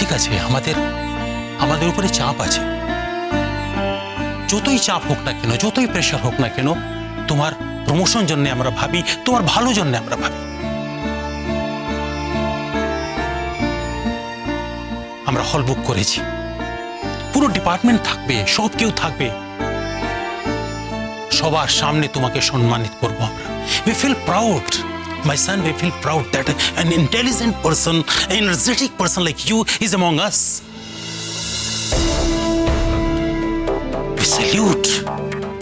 ঠিক আছে, আমাদের আমাদের উপরে চাপ আছে। যতই চাপ হোক না কেন, যতই প্রেশার হোক না কেন, তোমার প্রমোশন জন্য আমরা ভাবি, তোমার ভালো জন্য আমরা ভাবি। আমরা হল বুক করেছি, পুরো ডিপার্টমেন্ট থাকবে, সব কেউ থাকবে, সবার সামনে তোমাকে সম্মানিত করব আমরা। We feel proud, my son, we feel proud that an intelligent person, an energetic person like you is among us. We salute,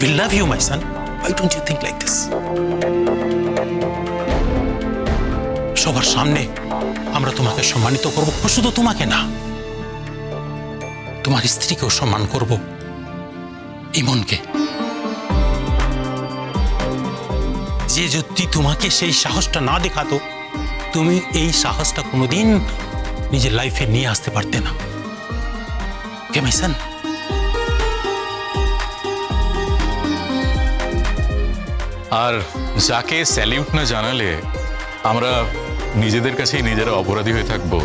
we love you, my son. Why don't you think like this? সবার সামনে আমরা তোমাকে সম্মানিত করব, শুধু তোমাকে না, তোমার স্ত্রীকেও সম্মান করব, ইমনকে। যে যদি তোমাকে সেই সাহসটা না দেখাতো, তুমি এই সাহসটা কোনোদিন নিজের লাইফে নিয়ে আসতে পারতে না। কে মাই সন? আর যাকে স্যালিউট না জানালে আমরা নিজেদের কাছেই নিজেরা অপরাধী হয়ে থাকবো।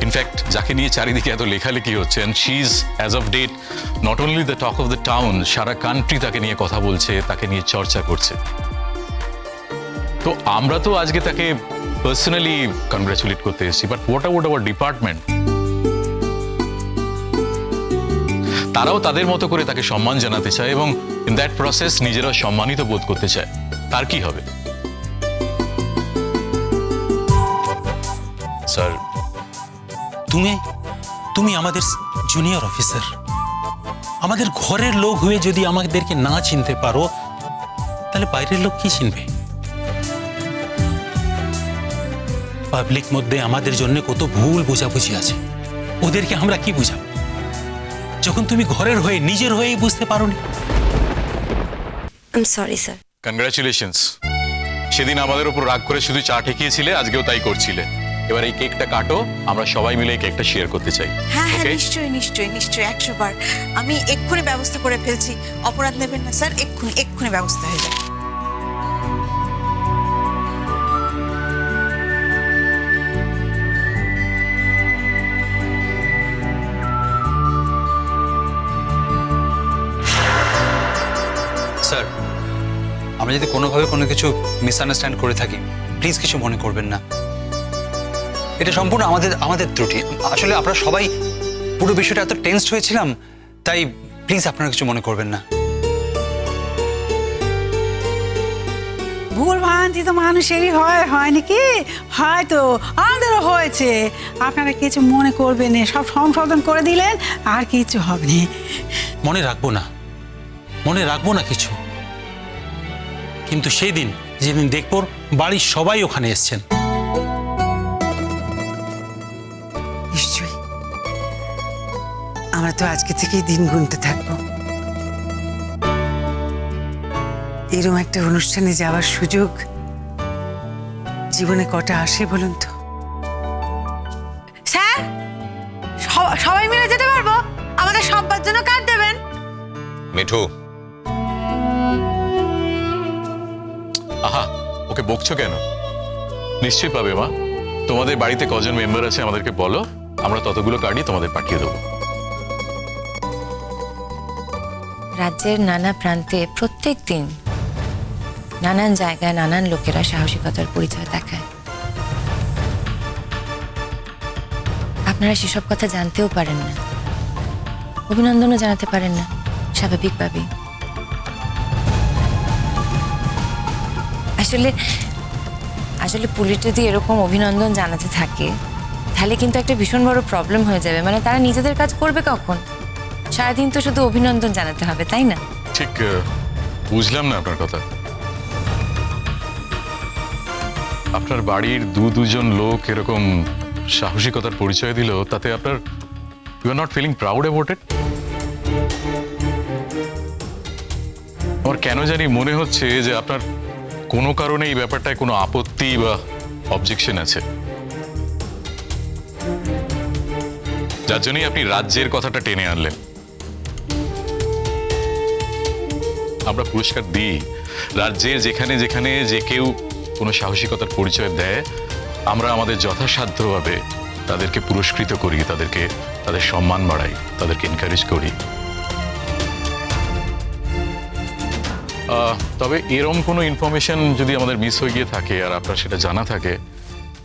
ইনফ্যাক্ট যাকে নিয়ে চারিদিকে এত লেখালেখি হচ্ছে, and she is as of date not only the talk of the town, সারা কান্ট্রি তাকে নিয়ে কথা বলছে, তাকে নিয়ে চর্চা করছে। তো আমরা তো আজকে তাকে পার্সোনালি কনগ্রাচুলেট করতে এসেছি, but what about our department? তারাও তাদের মতো করে তাকে সম্মান জানাতে চায় এবং ইন দ্যাট প্রসেস নিজেরাও সম্মানিত বোধ করতে চায়। তার কি হবে? স্যার, তুমি আমাদের জুনিয়র অফিসার, আমাদের ঘরের লোক হয়ে যদি আমাদেরকে না চিনতে পারো, তাহলে বাইরের লোক কি চিনবে? পাবলিক মধ্যে আমাদের জন্য কত ভুল বোঝাবুঝি আছে, ওদেরকে আমরা কি বুঝাবো যখন তুমি ঘরের হয়ে, নিজের হয়েই বুঝতে পারোনি? I'm sorry, sir. কনগ্রাচুলেশনস। সেদিন আমাদের উপর রাগ করে শুধু চা ঠেকিয়েছিলে, আজকেও তাই করছিলে। এবার এই কেকটা কাটো, আমরা সবাই মিলে এই কেকটা শেয়ার করতে চাই। হ্যাঁ হ্যাঁ, Okay? নিশ্চয়ই নিশ্চয়ই নিশ্চয়ই, 100 বার। আমি এক্ষুনি ব্যবস্থা করে ফেলছি, অপরাধ নেবেন না স্যার, এক্ষুনি ব্যবস্থা হয়ে যাবে। স্যার, আমরা যদি কোনোভাবে কোনো কিছু মিসআন্ডারস্ট্যান্ড করে থাকি, প্লিজ কিছু মনে করবেন না। এটা সম্পূর্ণ আমাদের ত্রুটি। আসলে আপনারা সবাই পুরো বিষয়টা এত টেনসড হয়েছিলাম, তাই প্লিজ আপনারা কিছু মনে করবেন না। ভুল ভ্রান্তি তো মানুষেরই হয় নাকি? হয়তো আমাদেরও হয়েছে, আপনারা কিছু মনে করবেন না, সব সংশোধন করে দিলেন, আর কিছু হবে না। মনে রাখবো না কিছু, কিন্তু সেই দিন যেদিন দেখবো বাড়ির সবাই ওখানে এসছেন, নিশ্চয়ই আমরা তো আজকে থেকেই দিন গুনতে থাকবো। এরকম একটা অনুষ্ঠানে যাওয়ার সুযোগ জীবনে কটা আসে বলুন তো? স্যার, সবাই মিলে যেতে পারবো? আমাদের সবার জন্য কার্ড দেবেন? মিঠু, আহা, ওকে বকছো কেন? নিশ্চয়ই পাবে মা। তোমাদের বাড়িতে কজন মেম্বার আছে আমাদেরকে বলো, আমরা ততগুলো কার্ডই তোমাদের পাঠিয়ে দেবো। রাজ্যের নানা প্রান্তে প্রত্যেক দিন নানান জায়গায় নানান লোকেরা সাহসিকতার পরিচয় দেখায়। আপনারা সেসব কথা জানতেও পারেন না, অভিনন্দনও জানাতে পারেন না স্বাভাবিকভাবেই। আসলে পুলিশ যদি এরকম অভিনন্দন জানাতে থাকে, তাহলে কিন্তু একটা ভীষণ বড় প্রবলেম হয়ে যাবে। মানে তারা নিজেদের কাজ করবে কখন? সারাদিন তো শুধু অভিনন্দন জানাতে হবে, তাই না? ঠিক বুঝলাম না আপনার কথা। আপনার বাড়ির দুজন লোক এরকম সাহসিকতার পরিচয় দিল, তাতে আপনার you are not feeling proud about it? আমার কেন জানি মনে হচ্ছে যে আপনার কোনো কারণে এই ব্যাপারটায় কোনো আপত্তি বা অবজেকশন আছে, যার জন্যই আপনি রাজ্যের কথাটা টেনে আনলেন। আমরা পুরস্কার দিই রাজ্যের যেখানে যেখানে যে কেউ কোনো সাহসিকতার পরিচয় দেয়, আমরা আমাদের যথাসাধ্যভাবে তাদেরকে পুরস্কৃত করি, তাদের সম্মান বাড়াই, তাদেরকে এনকারেজ করি। তবে এরম কোনো ইনফরমেশন যদি আমাদের মিস হয়ে গিয়ে থাকে আর আপনার সেটা জানা থাকে,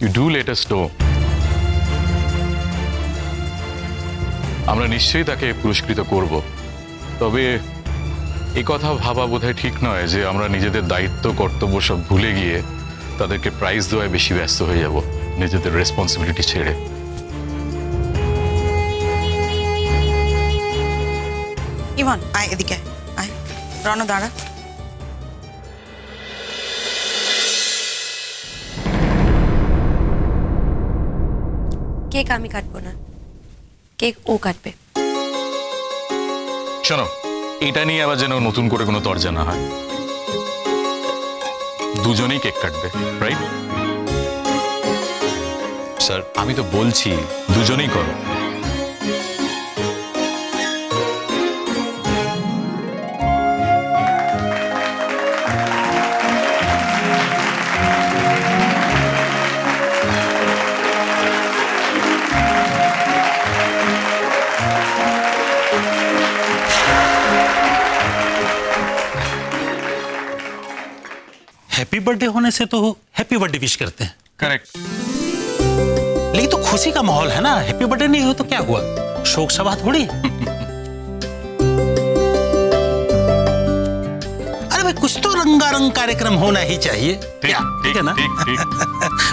you do let us know. আমরা নিশ্চয়ই তাকে পুরস্কৃত করব। তবে এই কথা ভাবা বোধহয় ঠিক নয় যে আমরা নিজেদের দায়িত্ব কর্তব্য সব ভুলে গিয়ে তাদেরকে প্রাইজ দেওয়ায় বেশি ব্যস্ত হয়ে যাব, নিজেদের রেসপন্সিবিলিটি ছেড়ে। ইমন আয় এদিকে আয়। রণ দাঁড়া। কেক আমি কাটবো না, কেক ও কাটবে। শোনো, এটা নিয়ে আবার যেন নতুন করে কোনো তর্জা না হয়। দুজনেই কেক কাটবে, রাইট? স্যার, আমি তো বলছি দুজনেই করো। हैप्पी बर्थडे होने से तो हैप्पी बर्थडे विश करते हैं, কারেক্ট। लेकिन तो खुशी का माहौल है ना। हैप्पी बर्थडे नहीं हो तो क्या हुआ, शोक सभा थोड़ी। अरे भाई कुछ तो रंगारंग कार्यक्रम होना ही चाहिए, क्या ठीक है ना?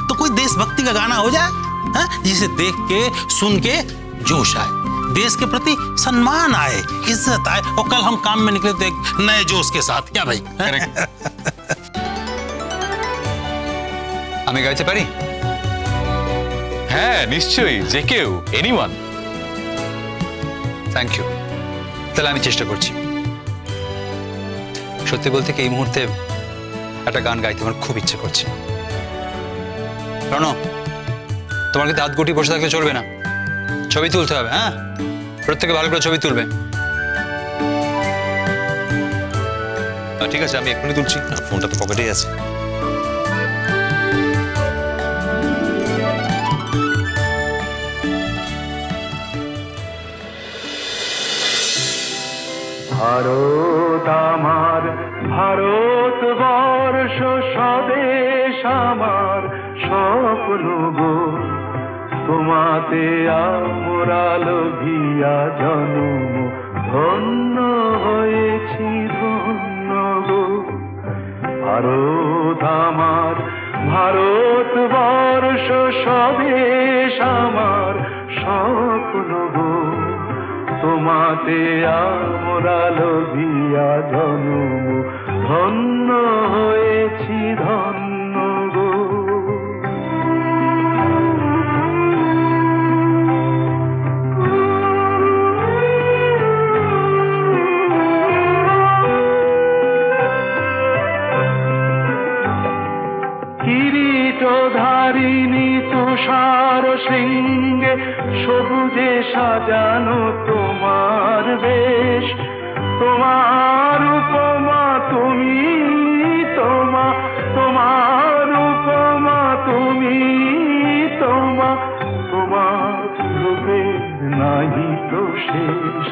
तो कोई देशभक्ति का गाना हो जाए, हाँ? जिसे देख के सुन के जोश आए, देश के प्रति सम्मान आए, इज्जत आए, और कल हम काम में निकले तो एक नए जोश के साथ, क्या भाई? আমি গাইতে পারি? হ্যাঁ নিশ্চয়ই, যে কেউ, এনিওয়ান। Thank you. তাহলে আমি চেষ্টা করছি। সত্যি বলতে কি এই মুহূর্তে একটা গান গাইতে আমার খুব ইচ্ছে করছে। রণ, তোমার কিন্তু হাত গুটি বসে থাকলে চলবে না, ছবি তুলতে হবে। হ্যাঁ, প্রত্যেকে ভালো করে ছবি তুলবে। ঠিক আছে, আমি এক্ষুনি তুলছি, ফোনটা তো পকেটেই আছে। ভারত আমার, ভারতবর্ষ স্বদেশ আমার, স্বপ্ন গো তোমাতে আমরা লোভিয়া জন্ম, ধন্য হয়েছি ধন্য গো। ভারত আমার, ভারতবর্ষ স্বদেশ আমার, স্বপ্ন গো তোমাতে আমরা লোভিয়া জন্ম, ধন্য হয়েছি ধন্য গো। কিরীটধারিণী তুষার শৃঙ্গে সবুজে সাজানো তোমার বেশ, তোমার উপমা তুমি, তোমার উপমা তুমি, তোমার রূপের নাহি তো শেষ।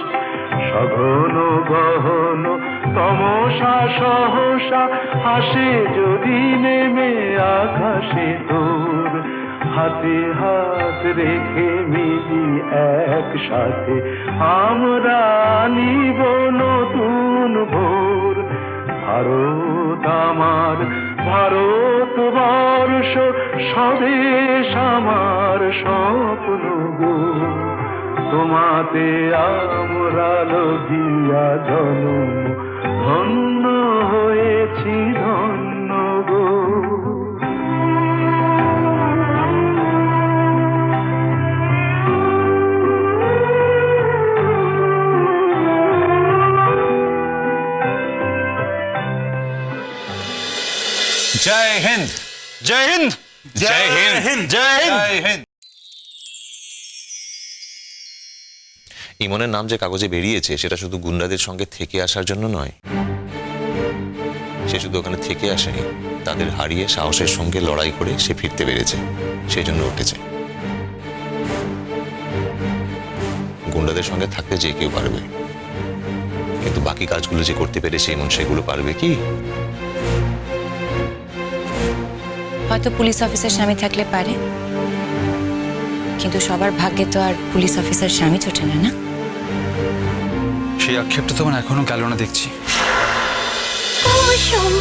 সঘন গহন তমসা সহসা হাসে যদি নেমে আকাশে তোর, হাতে হাত রেখে মিলি একসাথে আমরা নিব নতুন ভোর। ভারত আমার, ভারতবর্ষ স্বদেশ আমার, স্বপ্ন গো তোমাতে আমরা লোভিয়া জন্ম, ধন্য হয়েছি ধন্য গো। জয় হিন্দ, জয় হিন্দ, জয় হিন্দ, জয় হিন্দ। ইমনের নাম যে কাগজে বেরিয়েছে সেটা শুধু গুন্ডাদের সঙ্গে থেকে আসার জন্য নয়, সে শুধু ওখানে থেকে আসেনি, তাদের হারিয়ে সাহসের সঙ্গে লড়াই করে সে ফিরতে পেরেছে, সেই জন্য উঠেছে। গুন্ডাদের সঙ্গে থাকতে যে কেউ পারবে, কিন্তু বাকি কাজগুলো যে করতে পেরেছে ইমন সেগুলো পারবে কি? হয়তো পুলিশ অফিসার স্বামী থাকলে পারে, কিন্তু সবার ভাগ্যে তো আর পুলিশ অফিসার স্বামী জোটে না, না? সেই আক্ষেপটা তো আমার এখনো গেল না দেখছি। কুসুম